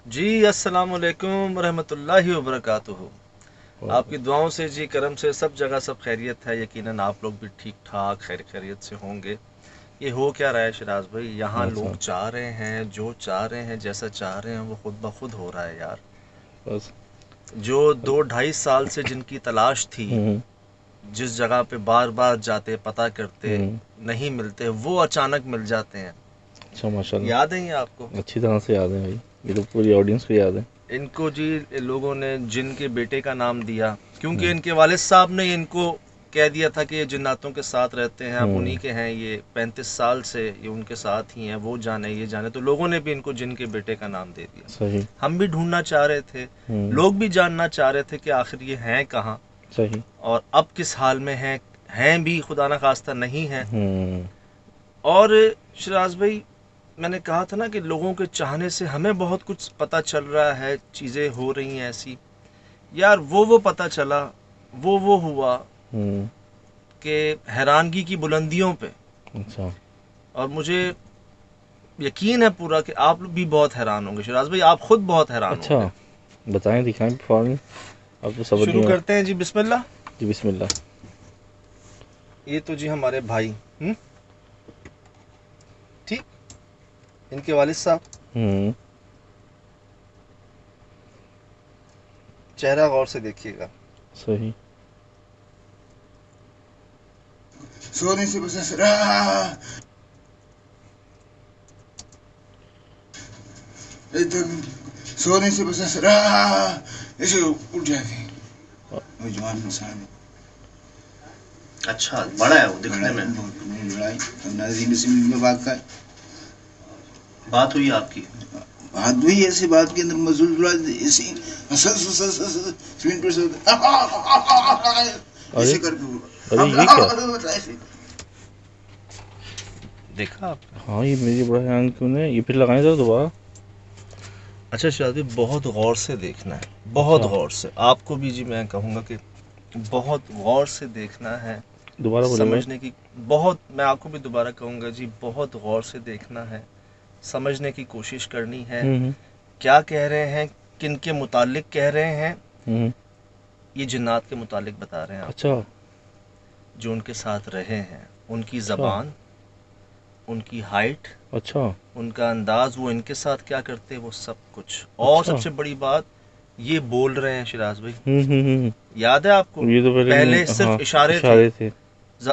जी अस्सलाम वालेकुम रहमतुल्लाहि व बरकातुहू। और आपकी दुआओं से जी करम से सब जगह सब खैरियत है। यकीनन आप लोग भी ठीक ठाक खैरियत से होंगे। ये हो क्या रहा है शिराज भाई, यहाँ अच्छा। लोग चाह रहे हैं, जो चाह रहे हैं, जैसा चाह रहे हैं वो खुद ब खुद हो रहा है यार। बस। जो 2 ढाई साल से जिनकी तलाश थी, हम्म। जिस जगह पे बार बार जाते पता करते हम्म। नहीं मिलते, वो अचानक मिल जाते हैं। अच्छा, माशाल्लाह। याद है ये आपको? अच्छी तरह से याद है भाई, ये तो पूरी ऑडियंस को याद है। इनको जी लोगों ने जिन के बेटे का नाम दिया, क्योंकि हम्म। इनके वालिद साहब ने इनको कह दिया था कि ये जिन्नातों के साथ रहते हैं, अब हम्म। उन्हीं के हैं, ये 35 साल से ये उनके साथ ही हैं, वो जाने ये जाने, तो लोगों ने भी इनको जिन के बेटे का नाम दे दिया। सही। हम भी ढूंढना चाह रहे थे, हम्म। लोग भी जानना चाह रहे थे कि आखिर ये हैं कहाँ सही। और अब किस हाल में हैं भी खुदा ना खास्ता नहीं हैं। हम्म। और शिराज भाई, मैंने कहा था ना कि लोगों के चाहने से हमें बहुत कुछ पता चल रहा है, चीज़ें हो रही हैं ऐसी। यार वो पता चला, वो हुआ हम्म। कि हैरानगी की बुलंदियों पे। अच्छा। और मुझे यकीन है पूरा कि आप लोग भी बहुत हैरान होंगे शिराज भाई, आप खुद बहुत हैरान अच्छा, होंगे। बताएं, दिखाएं परफॉर्मेंस। अब तो सबर शुरू नहीं हो। करते हैं जी, बिस्मिल्लाह। जी, बिस्मिल्लाह। ये तो जी हमारे भाई, ठीक, इनके वालिद साहब। हम्म। चेहरा गौर से देखिएगा। सही। सोने से बस रहा एकदम, सोने से बस रहा ऐसे उठ जाते हैं वो जवान इंसान है। अच्छा, बड़ा है वो दिखने लड़ाई में। बहुत लड़ाई अब नाजी नसीब में भाग का है। बात हुई आपकी? बात हुई ऐसी बात के अंदर मजदूर ऐसी स्प्लिंटर से अरे, ऐसे करके अरे हम ये क्या? ऐसे। देखा आपने? हाँ, ये मेरी बड़ा हैरान क्यों नहीं, ये फिर लगाए तो दोबारा। अच्छा शिराज भाई, बहुत गौर से देखना है, बहुत अच्छा, गौर से। आपको भी जी मैं कहूँगा कि बहुत गौर से देखना है, दोबारा बोलेगा। समझने की। बहुत, मैं आपको भी दोबारा कहूँगा जी, बहुत गौर से देखना है, समझने की कोशिश करनी है। हम्म। क्या कह रहे हैं, किन के मुतालिक कह रहे हैं? हम्म। ये जिन्नात के मुतालिक बता रहे हैं अच्छा। आपको, जो उनके साथ रहे हैं। उनकी अच्छा। ज़बान, उनकी हाइट, अच्छा। उनका अंदाज, वो इनके साथ क्या करते हैं, वो सब कुछ। और अच्छा। सबसे बड़ी बात, ये बोल रहे हैं शिराज भाई। याद है आपको? ये तो पहले पहले नहीं, हाँ। सिर्फ इशारे थे, इशारे थे।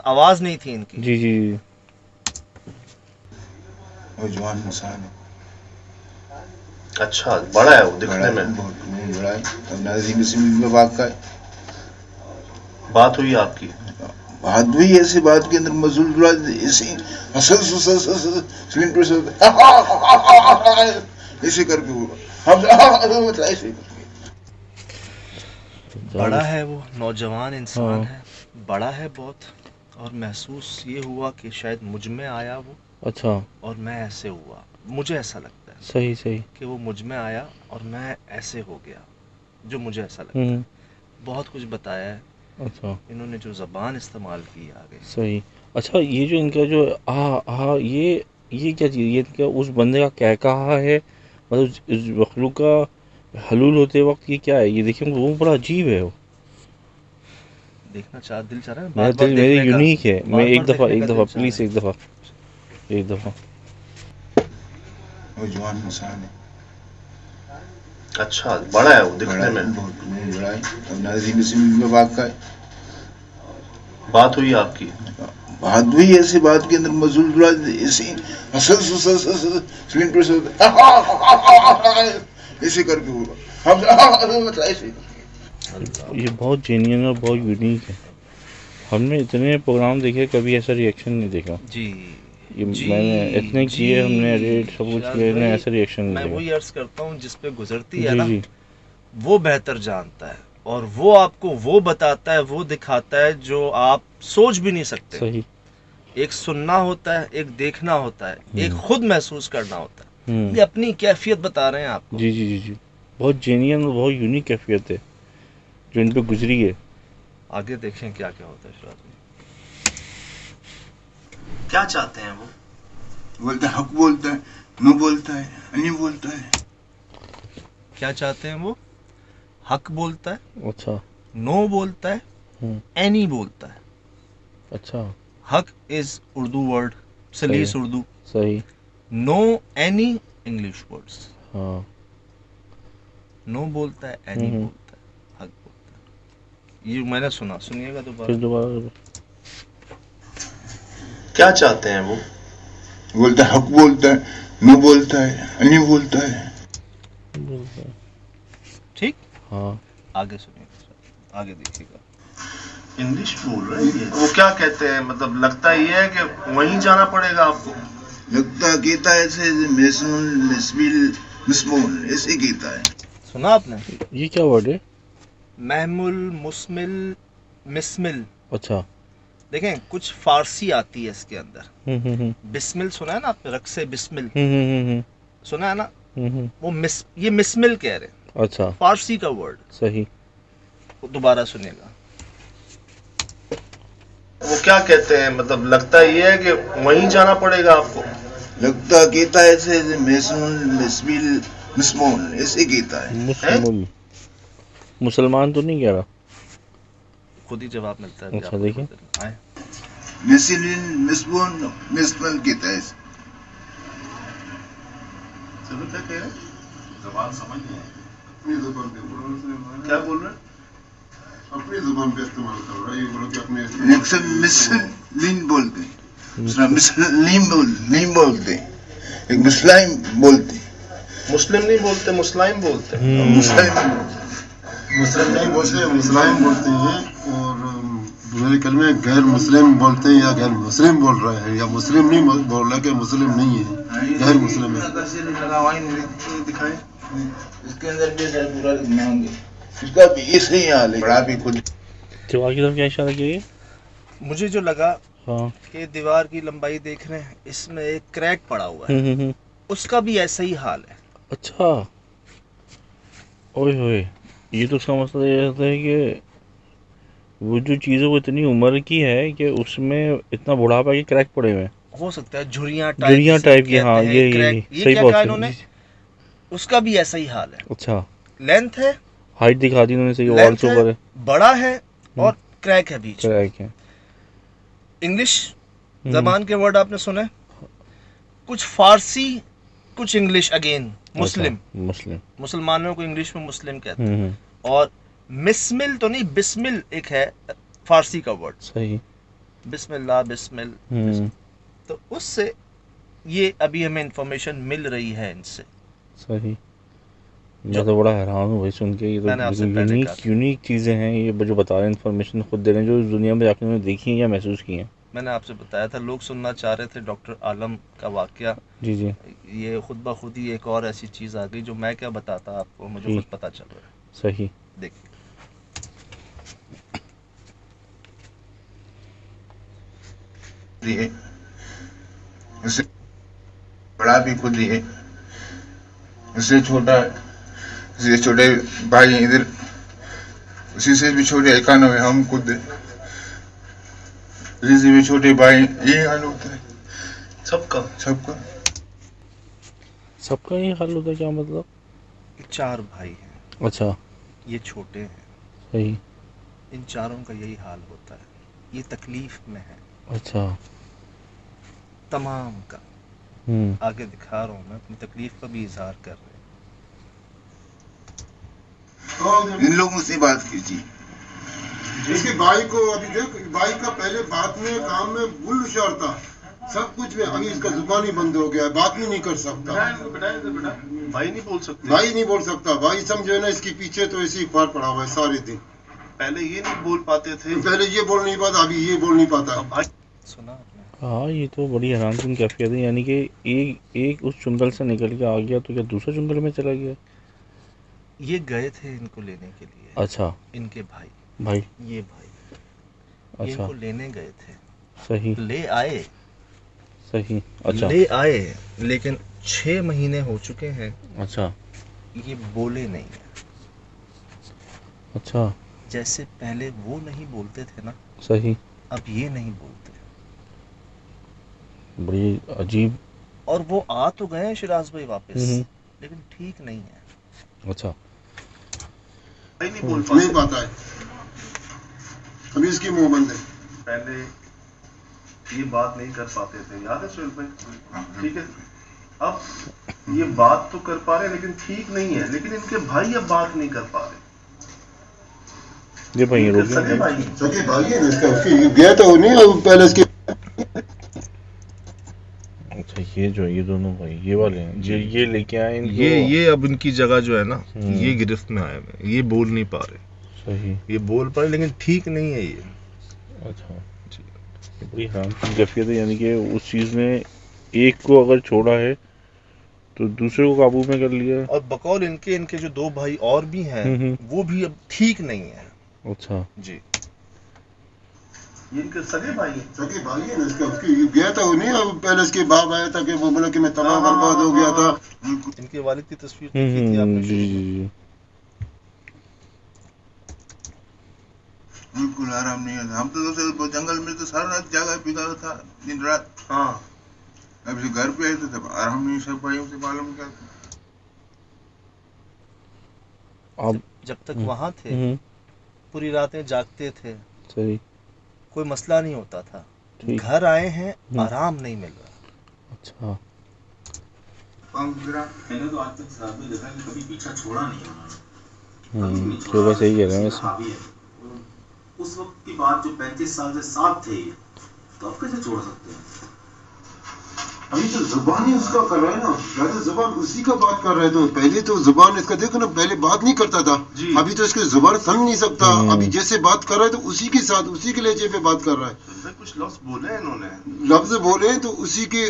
आवाज़ नहीं थी इनकी। जी, जी, जी। वो जवान इंसान है। अच्छा, बड़ा है वो दिखने लड़ाई में। बहुत लड़ाई अब नाजी नसीब में भाग का है। बात हुई आपकी? बात हुई ऐसी बात के अंदर मजदूर ऐसे स्प्लिंटर से ऐसे करके हम ऐसे। बड़ा जाहिर। है वो, नौजवान इंसान हाँ। है, बड़ा है बहुत। और महसूस ये हुआ कि शायद मुझ में आया वो, अच्छा। और मैं ऐसे हुआ। मुझे ऐसा लगता है सही, सही। कि वो मुझ में आया और मैं ऐसे हो गया, जो मुझे ऐसा लगता हम्म। है। बहुत कुछ बताया है अच्छा। इन्होंने, जो ज़बान इस्तेमाल की है आगे। सही। अच्छा, ये जो इनका जो ये क्या चीज़, ये इनका उस बंदे का क्या कहा है, मतलब उस मखलूक का हलूल होते वक्त ये क्या है, ये देखिए वो बड़ा अजीब है वो। देखना चाह, दिल चाह रहा है मेरा बार बार दिल, मेरी देखने का, यूनिक है, मैं बार बार देखने एक का दफ़ा दिल चाह रहा प्लीज़, है। एक दफ़ा, एक दफ़ा। वो जवान इंसान है। अच्छा, बड़ा है वो दिखने लड़ाई में। बहुत लड़ाई अब नाजी नसीब में भाग का है। बात हुई आपकी? बात हुई ऐसी बात के अंदर मजदूर ऐसे स्प्लिंटर से ऐसे करके हम ऐसे। ये बहुत जेन्युइन और बहुत यूनिक है। हमने इतने प्रोग्राम देखे, कभी ऐसा रिएक्शन नहीं देखा। जी ये जी मैंने इतने जी। किए, हमने रेट सब कुछ शिराज किया, इन्हें भाई, ऐसा रिएक्शन नहीं मैं देखा। वही अर्ज करता हूँ, जिस पे गुजरती है जी, ना, जी। वो बेहतर जानता है। और वो आपको वो बताता है, वो दिखाता है जो आप सोच भी नहीं सकते। सही। एक सुनना होता है, एक देखना होता है, एक हम्म। खुद महसूस करना होता है। हम्म। ये अपनी कैफियत बता रहे हैं आपको। जी, जी, जी, जी। बहुत जेन्युइन और बहुत यूनिक कैफियत है जो इन पे गुजरी है। आगे देखें क्या क्या होता है शिराज भाई। क्या चाहते हैं वो? बोलता है हक, बोलता है नो, बोलता है नहीं बोलता है। क्या चाहते हैं वो? हक बोलता है, अच्छा। नो बोलता है, एनी बोलता है। अच्छा। हक इज उर्दू वर्ड, सलीस उर्दू। सही। No any English words. हाँ। नो बोलता है, एनी बोलता है, हक बोलता है। ये मैंने सुना, सुनिएगा फिर दोबारा। दोबारा। क्या चाहते हैं वो? बोलता है हक बोलता है, नो बोलता है, नहीं बोलता है। ठीक, हाँ। आगे सुनिएगा, आगे देखिएगा। इंग्लिश बोल रहे हैं वो क्या कहते हैं? मतलब लगता ये है कि वहीं जाना पड़ेगा आपको। लगता कहता है ऐसे मिसमुल मिसबिल मिसमूल ऐसे कहता है। सुना आपने? ये क्या वर्ड है? महमुल, मुस्मिल, मिस्मिल। अच्छा। देखें, कुछ फारसी आती है इसके अंदर। बिस्मिल सुना है ना आपने? रख से बिस्मिल सुना है ना? वो ये मिस्मिल कह रहे हैं। अच्छा। फारसी का वर्ड। सही। दोबारा सुनिएगा। वो क्या कहते हैं? मतलब लगता ये है कि वहीं जाना पड़ेगा आपको। लगता कहता है ऐसे मिसमुल मिसबिल मिसमूल ऐसे कहता है। मुस्लिम मुसलमान तो नहीं कह रहा। खुद ही जवाब मिलता है। अच्छा, देखिए। आए मिसलिन मिसबून मिसमल कहता है। चलो, क्या कह रहे हैं? जबान समझ नहीं आई। अपनी जुबान पे बोलो। क्या बोल रहे हैं? अपनी जुबान पे इस्तेमाल कर रहा है। ये बोलो कि अपने अक्सर मिसलिन बोलते हैं, दूसरा मिसलिम नहीं बोलते, एक मुस्लिम बोलते हैं। मुस्लिम नहीं बोलते, मुस्लिम बोलते हैं। मुस्लिम मुस्लिम नहीं बोलते, मुस्लिम बोलते हैं। और मेरे ख्याल में गैर मुस्लिम बोलते हैं या गैर मुस्लिम बोल रहे हैं, या मुस्लिम नहीं बोल रहा कि मुस्लिम नहीं है, गैर मुस्लिम है। दिखाएं। इसके अंदर भी है पूरा नाम, इसका भी ऐसे ही हाल है। बड़ा भी खुद दीवार की तरफ क्या इशारा किया? मुझे जो लगा हाँ। कि दीवार की लंबाई देख रहे हैं, इसमें एक क्रैक पड़ा हुआ है। उसका भी ऐसा ही हाल है। अच्छा। ओए होए, ये तो इसका मतलब ये होता है कि वो जो चीज़ें वो इतनी उम्र की है कि उसमें इतना बुढ़ापा के क्रैक पड़े हुए हैं। हो सकता है झुर्रियां झुर्रियाँ टाइप की, कहते हाँ, हैं, ये क्रैक। ये सही क्या बात कहा है। इन्होंने? उसका भी ऐसा ही हाल है। अच्छा। लेंथ है, हाइट दिखा दी उन्होंने, सही वॉल लेंथ से ऊपर है, बड़ा है, और क्रैक है बीच में। क्रैक है। इंग्लिश जबान के वर्ड आपने सुने, कुछ फारसी, कुछ इंग्लिश। अगेन मुस्लिम, मुस्लिम। मुसलमानों को इंग्लिश में मुस्लिम कहते हैं। और मिस्मिल तो नहीं, बिस्मिल एक है फारसी का वर्ड। सही। बिस्मिल्लाह, बिस्मिल। तो उससे ये अभी हमें इंफॉर्मेशन मिल रही है इनसे। सही। मैं तो बड़ा हैरान हूँ भाई सुन के। ये तो मैंने आपसे बिल्कुल पहले कहा था। यूनिक चीज़ें हैं ये जो बता रहे हैं, इन्फॉर्मेशन खुद दे रहे हैं, जो इस दुनिया में जाके उन्होंने देखी हैं या महसूस की हैं। मैंने आपसे बताया था, लोग सुनना चाह रहे थे डॉक्टर आलम का वाकया। जी जी। ये खुद ब खुद ही एक और ऐसी चीज़ आ गई जो मैं क्या बताता आपको, मुझे जी। खुद पता चल रहा है। सही। देखिए, उससे बड़ा भी खुद ही है, उससे छोटा, उससे छोटे भाई इधर, उसी से भी छोटे 91 हम खुद, उसी से भी छोटे भाई। ये हाल होता है सबका सबका। सबका ये हाल होता है, क्या मतलब? 4 भाई हैं, अच्छा। ये छोटे हैं, सही। इन चारों का यही हाल होता है। ये तकलीफ में है अच्छा। तमाम का। आगे दिखा रहा हूँ मैं, अपनी तकलीफ का भी इजहार कर रहे हैं। इन लोगों से बात कीजिए। इसके भाई को अभी देख, भाई का पहले बात में काम में बुल शोर था, सब कुछ में। अभी इसका जुबान ही बंद हो गया, बात भी नहीं कर सकता। भाई नहीं बोल सकते, भाई नहीं बोल सकता। भाई समझो ना, इसके पीछे तो ऐसे ही पार पड़ा हुआ है सारे दिन। पहले ये नहीं बोल पाते थे, पहले ये बोल नहीं पाता, अभी ये बोल नहीं पाता। अब भाई सुना आपने? हाँ, ये तो बड़ी हैरानकुन कैफियत है। यानी कि एक उस जंगल से निकल के आ गया तो क्या दूसरे जंगल में चला गया? ये गए थे इनको लेने के लिए। अच्छा। इनके भाई, ये भाई ये अच्छा। इनको लेने गए थे। सही। ले आए। सही। अच्छा। ले आए, लेकिन 6 महीने हो चुके हैं, अच्छा। ये बोले नहीं है। अच्छा। जैसे पहले वो नहीं बोलते थे ना, सही। अब ये नहीं बोलते। बड़ी अजीब। और वो आ तो गए हैं शिराज भाई वापस, लेकिन ठीक नहीं है। अच्छा भाई नहीं बोल पाते, नहीं पाता है, अभी इसकी मुंह बंद है। पहले ये बात नहीं कर पाते थे, याद है सुहेल भाई? ठीक है, अब ये बात तो कर पा रहे हैं लेकिन ठीक नहीं है, लेकिन इनके भाई अब बात नहीं कर पा रहे। ये भाई रोक सगे भाई हैं। सगे भाई है ना इसका, उसकी गया तो नहीं अब पहले इसके। अच्छा ये दोनों भाई ये वाले हैं, ये लेके आए इनको। ये अब इनकी जगह जो है ना, हम्म। ये गिरफ्त में आए हुए हैं, ये बोल नहीं पा रहे। सही। ये बोल पा रहे लेकिन ठीक नहीं है ये। अच्छा ये बड़ी हराम की कैफियत है, यानी कि उस चीज़ ने एक को अगर छोड़ा है तो दूसरे को काबू में कर लिया है। और बकौल इनके जो दो भाई और भी हैं, वो भी अब ठीक नहीं है। अच्छा जी, ये इनके सगे भाई हैं। सगे भाई है ना इसका, उसकी गया तो नहीं अब पहले इसके बाप आया था कि वो बोला कि मैं तबाह बर्बाद हो गया था। इनके वालिद की तस्वीर देखी थी आपने? जी जी। बिल्कुल आराम नहीं है। हम तो जंगल में तो सारा रात जागा पीता था दिन रात। हाँ, अब जो घर पे आए थे तब आराम नहीं, सब भाइयों से मालूम क्या। अब जब तक वहाँ थे पूरी रातें जागते थे, सही। कोई मसला नहीं होता था। ठीक। घर आए हैं, आराम नहीं मिल रहा। अच्छा मैंने तो आज तक शराब में देखा कि कभी पीछा छोड़ा नहीं उन्होंने। तो बस यही कह रहे हैं वैसे। हावी है। उस वक्त की बात जो 35 साल से साथ थे, तो अब कैसे छोड़ सकते हैं? अभी तो जुबान ही उसका कर रहा है ना, पहले जुबान उसी का बात कर रहे थे। पहले तो जुबान इसका देखो ना, पहले बात नहीं करता था, अभी तो इसकी जुबान समझ नहीं सकता। अभी जैसे बात कर रहा है तो उसी के साथ उसी के लहजे पे बात कर रहा है। कुछ लफ्ज बोले इन्होंने, लफ्ज बोले तो उसी के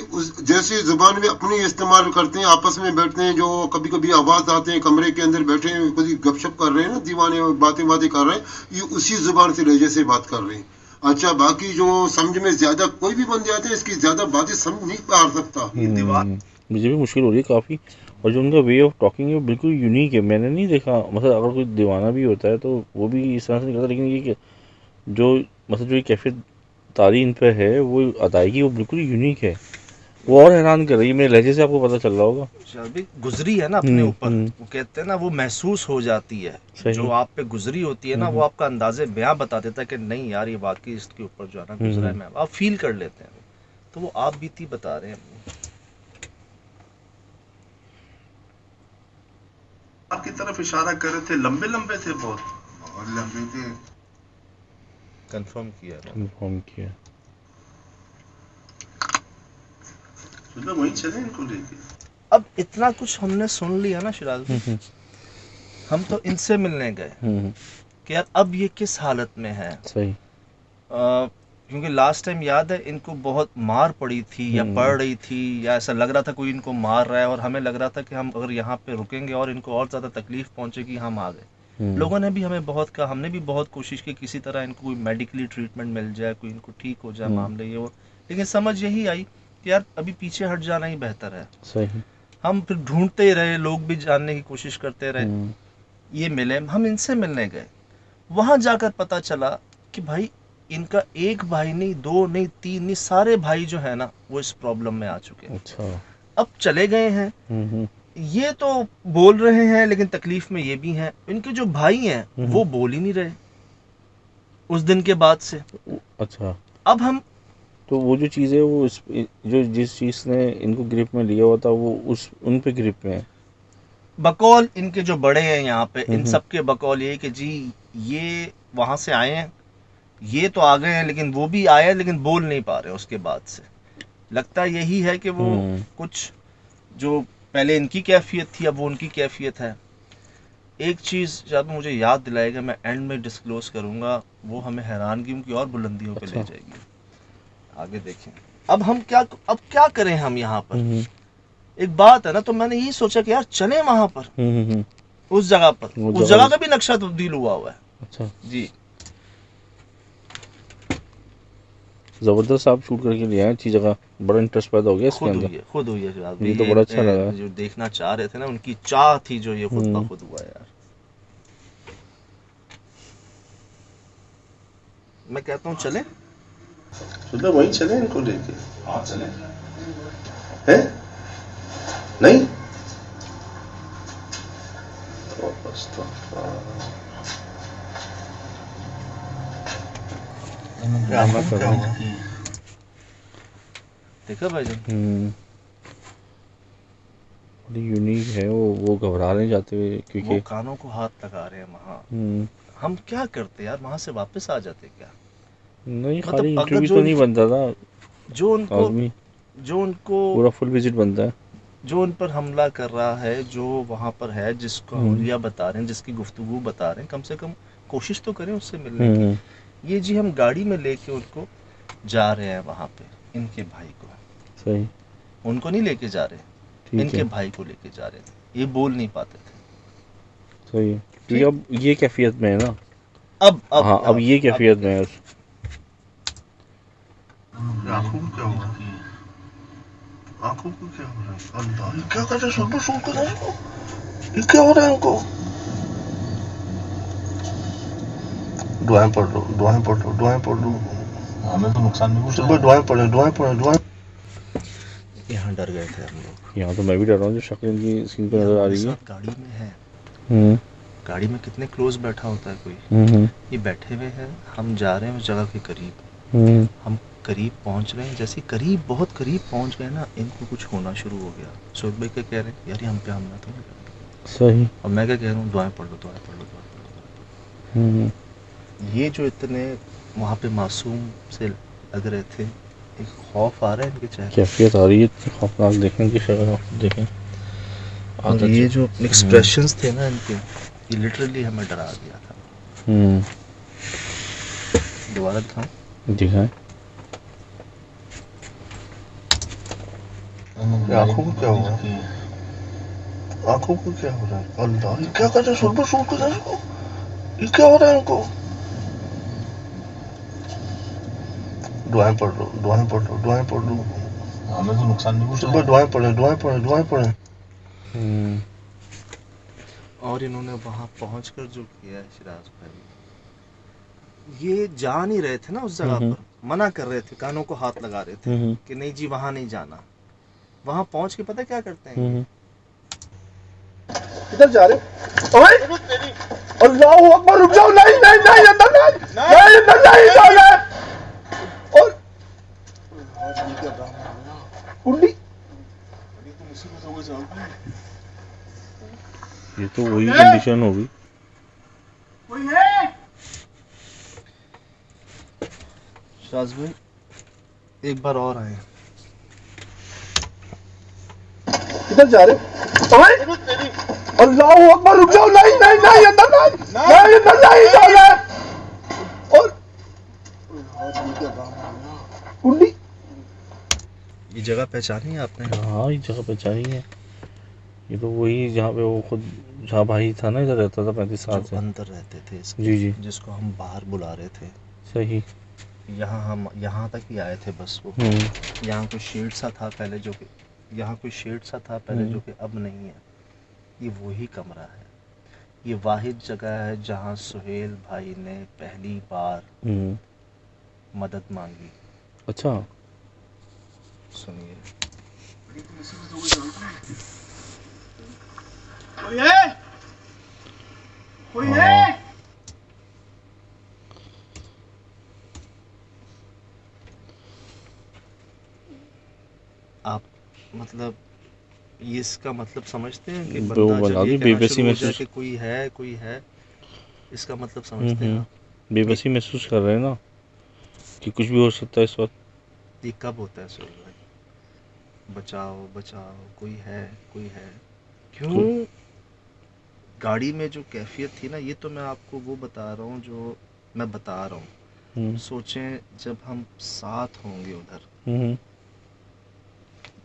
जैसे जुबान में अपनी इस्तेमाल करते हैं, आपस में बैठते हैं, जो कभी कभी आवाज आते हैं, कमरे के अंदर बैठे हैं, कभी गपशप कर रहे हैं ना, दीवाने बातें कर रहे हैं, ये उसी जुबान से लहजे से बात कर रहे हैं। अच्छा, बाकी जो समझ में ज्यादा कोई भी बंदे आते हैं, इसकी ज्यादा बातें समझ नहीं पा सकता। मुझे भी मुश्किल हो रही है काफ़ी। और जो उनका वे ऑफ टॉकिंग है वो बिल्कुल यूनिक है, मैंने नहीं देखा। मतलब अगर कोई दीवाना भी होता है तो वो भी इस तरह से नहीं करता, लेकिन ये जो मतलब जो ये कैफियत तारी इन पर है, वो अदायगी वो बिल्कुल यूनिक है। वो और हैरान कर रही है, मेरे लहजे से आपको पता चल रहा होगा। शादी गुजरी है ना अपने ऊपर, वो कहते हैं ना, वो महसूस हो जाती है। जो आप पे गुजरी होती है ना, वो आपका अंदाजे बयां बता देता है कि नहीं यार ये वाकई इसके ऊपर जो है ना गुजरा है, मैं आप फील कर लेते हैं। तो वो आप बीती बता रहे हैं। आपकी तरफ इशारा कर रहे थे, लंबे लंबे थे, बहुत लंबे थे। कंफर्म किया तो वहीं चले इनको लेके। अब इतना कुछ हमने सुन लिया ना शिराज भाई, हम तो इनसे मिलने गए कि यार अब ये किस हालत में है। सही। क्योंकि लास्ट टाइम याद है इनको बहुत मार पड़ी थी या पड़ रही थी, या ऐसा लग रहा था कोई इनको मार रहा है, और हमें लग रहा था कि हम अगर यहाँ पे रुकेंगे और इनको और ज़्यादा तकलीफ पहुँचेगी, हम आ गए। लोगों ने भी हमें बहुत कहा, हमने भी बहुत कोशिश की किसी तरह इनको कोई मेडिकली ट्रीटमेंट मिल जाए, कोई इनको ठीक हो जाए मामले ये वो, लेकिन समझ यही आई कि यार अभी पीछे हट जाना ही बेहतर है। सही। हम फिर ढूंढते ही रहे, लोग भी जानने की कोशिश करते रहे, ये मिले, हम इनसे मिलने गए। वहां जाकर पता चला कि भाई इनका एक भाई नहीं, दो नहीं, तीन नहीं, सारे भाई जो है ना वो इस प्रॉब्लम में आ चुके हैं। अच्छा। अब चले गए हैं, ये तो बोल रहे हैं लेकिन तकलीफ में ये भी हैं। इनके जो भाई हैं वो बोल ही नहीं रहे उस दिन के बाद से। अच्छा। अब हम तो वो जो चीज़ है वो जो जिस चीज़ ने इनको ग्रिप में लिया हुआ था वो उन पे ग्रिप में है। बकौल इनके जो बड़े हैं यहाँ पे, इन सब के बकौल ये कि जी ये वहाँ से आए हैं, ये तो आ गए हैं, लेकिन वो भी आए हैं लेकिन बोल नहीं पा रहे। उसके बाद से लगता यही है कि वो कुछ जो पहले इनकी कैफियत थी अब वो उनकी कैफियत है। एक चीज़ जब मुझे याद दिलाएगा, मैं एंड में डिस्क्लोज करूँगा, वो हमें हैरानगी की और बुलंदियों पे ले जाएगी। आगे देखें। अब हम क्या करें हम यहाँ पर। एक बात है ना, तो मैंने यही सोचा कि यार चले वहां पर, उस जगह पर, उस जगह का भी नक्शा तब्दील हुआ है। अच्छा जी, जबरदस्त आप शूट करके ले आए, अच्छी जगह, बड़ा इंटरेस्ट पैदा हो गया इसके अंदर। खुद हुई है ये तो बड़ा अच्छा लगा। जो देखना चाह रहे थे ना, उनकी चाह थी जो ये खुद ब खुद हुआ यार। मैं कहता हूँ चले, तो वहीं चले इनको लेके। हाँ चले। हैं? नहीं ड्रामा कर रहा हूँ। देखा भाईजान, बड़ी यूनिक है वो घबरा नहीं जाते हुए वो क्योंकि कानों को हाथ लगा रहे हैं वहाँ। हम्म, हम क्या करते यार, वहाँ से वापस आ जाते क्या? नहीं मतलब खाली अगर इंटरव्यू जो तो नहीं बनता था, जो आदमी उनको पूरा फुल विजिट बनता है। जो उन पर हमला कर रहा है, जो वहाँ पर है, जिसको हुलिया बता रहे हैं, जिसकी गुफ्तगू बता रहे हैं, कम से कम कोशिश तो करें उससे मिलने की। ये जी हम गाड़ी में लेके उनको जा रहे हैं वहाँ पे, इनके भाई को, सही, उनको नहीं लेके जा रहे, ठीक इनके है, भाई को लेके जा रहे थे। ये बोल नहीं पाते थे। सही है क्योंकि अब ये कैफियत में है ना। अब हाँ, अब ये कैफियत में है। आंखों को क्या हुआ? आंखों को क्या हो रहा है? अल्लाह, ये क्या कर रहे हैं? सुन कर रहे हैं? ये क्या हो रहा है इनको? दुआएं पढ़ लो, दुआएं पढ़ लो, दुआएं पढ़ लो। हमें तो नुकसान नहीं पहुंचा। सुबह दुआएं पढ़े, दुआएं पढ़े, दुआएं। यहाँ डर गए थे हम लोग। यहाँ तो मैं भी डर रहा हूँ, जो शक्ल इनकी स्क्रीन पर नजर आ रही है। गाड़ी में है, हम्म, गाड़ी में कितने क्लोज बैठा होता है कोई। ये बैठे हुए हैं, हम जा रहे हैं उस जगह के करीब। हम करीब पहुंच रहे हैं, जैसे करीब, बहुत करीब पहुंच गए ना, इनको कुछ होना शुरू हो गया। सोहेब भाई क्या कह रहे हैं, यार ये हम पे हमला तो नहीं करेंगे। सही। और मैं क्या कह रहा हूँ, दुआएं पढ़ लो, दुआएं पढ़ लो, दुआएं पढ़ लो। ये जो इतने वहाँ पे मासूम से लग रहे थे, एक खौफ आ रहा है इनके चेहरे। कैफियत आ रही है इतनी खौफनाक, देखें कि शक्ल देखें। और ये जो एक्सप्रेशंस थे ना इनके, ये लिटरली हमें डरा दिया था। दोबारा दिखाऊं? दिखाएं। आंखों को क्या हुआ? आंखों को क्या हो रहा है? अल्लाह, ये क्या कर रहे हैं? सुन कर रहे हैं? ये क्या हो रहा है इनको? दुआएं पढ़ लो, दुआएं पढ़ लो, दुआएं पढ़ लो। हमें तो नुकसान नहीं पहुंचा। सुबह दुआएं पढ़े, दुआएं पढ़े, दुआएं पढ़े। और इन्होंने वहां पहुंचकर जो किया है शिराज भाई, ये जा नहीं रहे थे ना उस जगह पर, मना कर रहे थे, कानों को हाथ लगा रहे थे कि नहीं जी वहां नहीं जाना। वहां पहुंच के पता क्या करते हैं, किधर जा रहे हो? ओए, अल्लाहू अकबर, रुक जाओ। नहीं नहीं नहीं, अंदर नहीं, अंदर नहीं जाना। और कुंडी, ये तो वही कंडीशन होगी। शिराज भाई एक बार और आए। किधर जा रहे हो? ओए, अल्लाहू अकबर, रुक जाओ। नहीं नहीं नहीं, अंदर नहीं, अंदर नहीं जाना। और कुंडी, ये जगह पहचानी है आपने? हाँ, ये जगह पहचानी है। ये तो वही जहाँ पे वो खुद, जहाँ भाई था ना, इधर रहता था 35 साल से। अंदर रहते थे इसके, जी जी, जिसको हम बाहर बुला रहे थे। सही। हम यहाँ तक ही आए थे बस। वो यहाँ कोई शेड सा था पहले, जो कि यहाँ कोई शेड सा था पहले, जो कि अब नहीं है। ये वही कमरा है, ये वाहिद जगह है जहाँ सुहेल भाई ने पहली बार मदद मांगी। अच्छा, सुनिए। आप मतलब ये इसका मतलब समझते हैं कि बंदा जब ये बेबसी महसूस, कि कोई है, इसका मतलब समझते हैं आप? बेबसी महसूस कर रहे हैं ना कि कुछ भी हो सकता है इस वक्त। ये कब होता है सुहेल भाई? बचाओ बचाओ, कोई है, कोई है। क्यों? गाड़ी में जो कैफियत थी ना, ये तो मैं आपको वो बता रहा हूँ जो मैं बता रहा हूँ। सोचें जब हम साथ होंगे उधर,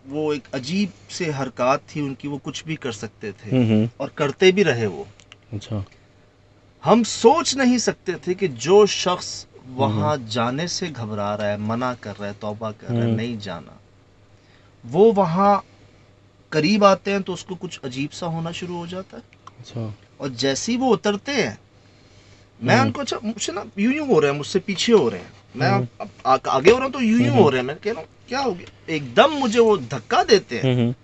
वो एक अजीब से हरकत थी उनकी, वो कुछ भी कर सकते थे और करते भी रहे वो। अच्छा, हम सोच नहीं सकते थे कि जो शख्स वहां जाने से घबरा रहा है, मना कर रहा है, तौबा कर रहा है, नहीं जाना, वो वहां करीब आते हैं तो उसको कुछ अजीब सा होना शुरू हो जाता है। अच्छा, और जैसे ही वो उतरते हैं, मैं उनको, अच्छा मुझसे ना यूं हो रहे हैं, मुझसे पीछे हो रहे हैं, मैं आगे हो रहा हूँ तो यूं हो रहे हैं। मैं कह रहा हूँ क्या हो गया, एकदम मुझे वो धक्का देते हैं।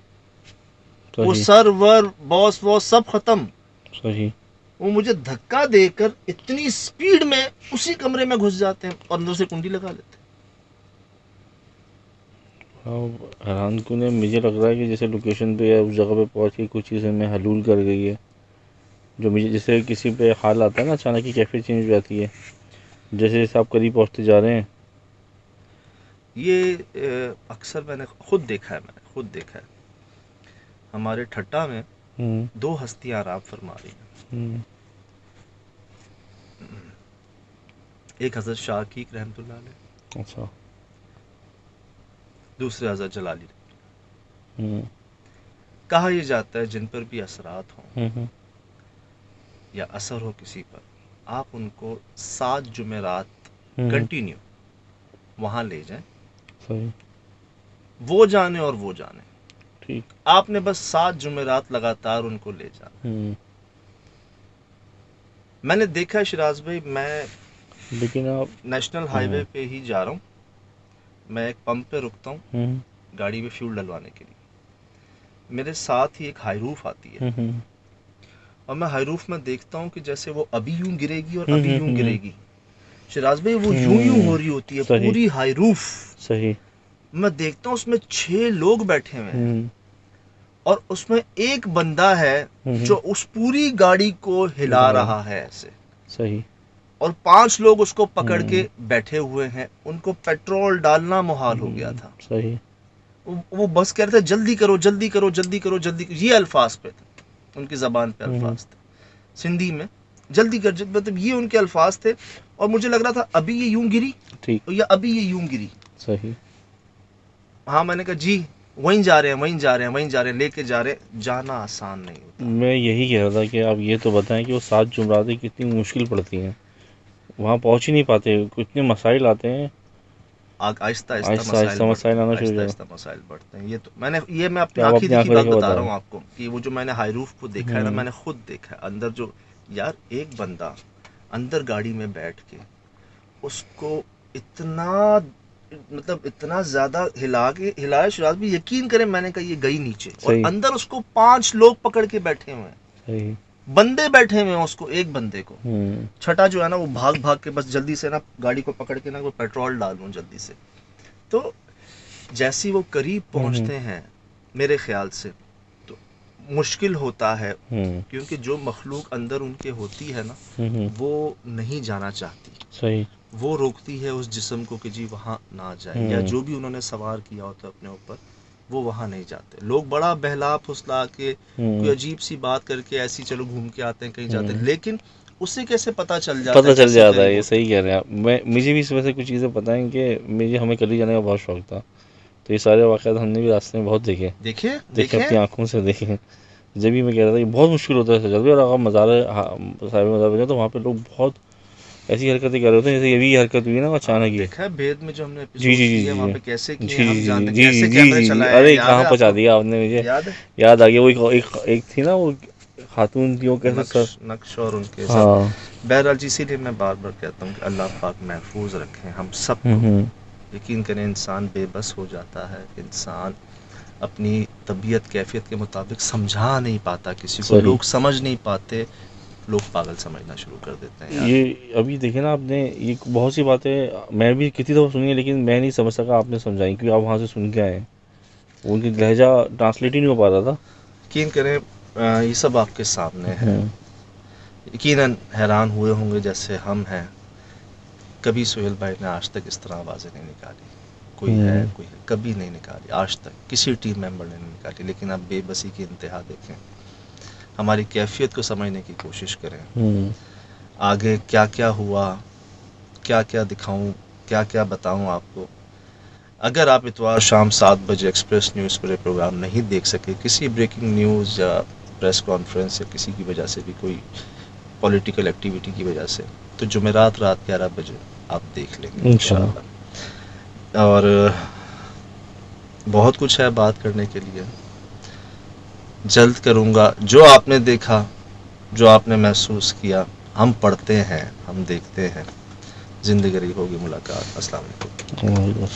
वो सर वर बॉस सब खत्म, सही। वो मुझे धक्का देकर इतनी स्पीड में उसी कमरे में घुस जाते हैं और अंदर से कुंडी लगा लेते हैं। अब हैरान कुन है, मुझे लग रहा है कि जैसे लोकेशन पे या उस जगह पे पहुंच के कुछ चीज़ें में हलूल कर गई है, जो मुझे जैसे किसी पे हाल आता है ना, अचानक की कैफियत चेंज हो जाती है, जैसे जैसे आप करीब पहुंचते जा रहे हैं। ये अक्सर मैंने खुद देखा है। हमारे ठट्टा में हम्म, 2 हस्तियां आराम फरमा रही हैं। हम्म, एक हजरत शाकीक रहमतुल्लाह अलैह, अच्छा। दूसरे हजरत जलाली। हम्म, कहा यह जाता है जिन पर भी असरात हों हम्म, या असर हो किसी पर, आप उनको 7 जुमेरात कंटिन्यू वहां ले जाएं, सही। वो जाने और वो जाने। ठीक। आपने बस 7 जुमेरात लगातार उनको ले जाना। हम्म, मैंने देखा है शिराज भाई, मैं लेकिन आप नेशनल हाईवे पे ही जा रहा हूँ, मैं एक पंप पे रुकता हूँ हम्म, गाड़ी में फ्यूल डलवाने के लिए। मेरे साथ ही एक हाईरूफ आती है हम्म, और मैं हाईरूफ में देखता हूँ कि जैसे वो अभी यूं गिरेगी और हम्म, अभी यूं हम्म, गिरेगी। शिराज भाई वो यूं हो रही होती है सही। पूरी हाईरूफ। सही। मैं देखता हूँ उसमें 6 लोग बैठे हुए हैं हम्म, और उसमें एक बंदा है जो उस पूरी गाड़ी को हिला रहा है ऐसे, सही। और 5 लोग उसको पकड़ के बैठे हुए हैं। उनको पेट्रोल डालना मुहाल हो गया था। सही। वो बस कह रहे थे जल्दी करो जल्दी करो जल्दी करो जल्दी करो। ये अल्फाज पे थे, उनकी जबान पे अल्फाज थे सिंधी में, जल्दी कर, मतलब ये उनके अल्फाज थे। और मुझे लग रहा था अभी ये यूं गिरी ठीक। या अभी ये यूं गिरी। सही। हाँ, मैंने कहा जी वहीं जा रहे हैं, लेके जा रहे हैं। जाना आसान नहीं होता। मैं यही कह रहा था कि आप ये तो बताएं कि वो 7 जुमरातें कितनी मुश्किल पड़ती हैं, वहाँ पहुँच ही नहीं पाते, कितने मसाइल आते हैं। आहिस्ता आहिस्ता आहिस्ता आहिस्ता मसाइल आना शुरू हो जाए। मसाइल बढ़ते हैं। ये मैं अपनी तो आप आंखी अपनी देखी आंखों बात देखे बता बता रहा रहे हूँ आपको कि वो जो मैंने हाईरूफ को देखा है ना, मैंने खुद देखा है अंदर। जो यार एक बंदा अंदर गाड़ी में बैठ के उसको इतना, मतलब इतना ज्यादा हिलाया शिराज भी, यकीन करें मैंने कहा ये गई नीचे और सही। अंदर उसको 5 लोग पकड़ के बैठे हुए हैं, सही। बंदे बैठे हुए हैं उसको, एक बंदे को। हम्म, छठा जो है ना वो भाग भाग के बस जल्दी से ना गाड़ी को पकड़ के ना वो पेट्रोल डाल लूं जल्दी से। तो जैसी वो करीब पहुंचते हैं मेरे ख्याल से तो मुश्किल होता है, क्योंकि जो मखलूक अंदर उनके होती है ना वो नहीं जाना चाहती। सही। वो रोकती है उस जिस्म को कि जी वहाँ ना जाए, या जो भी उन्होंने सवार किया होता है अपने ऊपर वो वहाँ नहीं जाते। लोग बड़ा बहला फुसला के कोई अजीब सी बात करके ऐसी चलो घूम के आते हैं, कहीं जाते हैं, लेकिन उससे कैसे पता चल जाता है। ये सही कह रहे हैं आप। मुझे भी इस वजह से कुछ चीज़ें पता है कि हमें कल जाने का बहुत शौक था, तो ये सारे वाक़यात हमने भी रास्ते में बहुत देखे अपनी आंखों से देखे। जब भी मैं कह रहा था कि बहुत मुश्किल होता है जब भी, और अगर साहिब मज़ार बजा तो वहाँ पे लोग बहुत ऐसी हरकतें कर रहे होते हैं जैसे ये भी हरकत हुई ना अचानक ही। देखा है भेद में जो हमने जी जी जी किया वहाँ पे जी कैसे जी किए, हम जी जानते जी कैसे जी कैमरे जी। चलाए। अरे याद कहाँ है पहुँचा आपको? दिया आपने मुझे। याद आ गया वो एक थी ना, वो खातून थी, वो कैसे नक्श और उनके हाँ। साथ। बहरहाल जी, इसीलिए मैं बार बार कहता हूँ कि अल्लाह पाक महफूज रखें हम सबको। यकीन करें इंसान बेबस हो जाता है, इंसान अपनी तबीयत कैफियत के मुताबिक समझा नहीं पाता किसी को, लोग समझ नहीं पाते, लोग पागल समझना शुरू कर देते हैं। ये अभी देखे ना आपने, ये बहुत सी बातें मैं भी कितनी दफ़ा सुनी है लेकिन मैं नहीं समझ सका, आपने समझाई क्योंकि आप वहाँ से सुन के आए। उनकी लहजा ट्रांसलेट ही नहीं हो पा रहा था। यकीन करें ये सब आपके सामने है। यकीनन हैरान हुए होंगे जैसे हम हैं। कभी सोहेल भाई ने आज तक इस तरह आवाज़ें नहीं निकाली, कोई है कभी नहीं निकाली आज तक, किसी टीम मेंबर ने नहीं निकाली। लेकिन आप बेबसी की इंतहा देखें, हमारी कैफियत को समझने की कोशिश करें। आगे क्या क्या हुआ, क्या क्या दिखाऊं, क्या क्या बताऊं आपको। अगर आप इतवार शाम 7 बजे एक्सप्रेस न्यूज़ पर प्रोग्राम नहीं देख सके, किसी ब्रेकिंग न्यूज़ या प्रेस कॉन्फ्रेंस या किसी की वजह से भी, कोई पॉलिटिकल एक्टिविटी की वजह से, तो जुमेरात रात 11 बजे आप देख लेंगे इंशाअल्लाह। और बहुत कुछ है बात करने के लिए, जल्द करूँगा। जो आपने देखा, जो आपने महसूस किया, हम पढ़ते हैं, हम देखते हैं। ज़िंदगी होगी मुलाकात। अस्सलाम वालेकुम।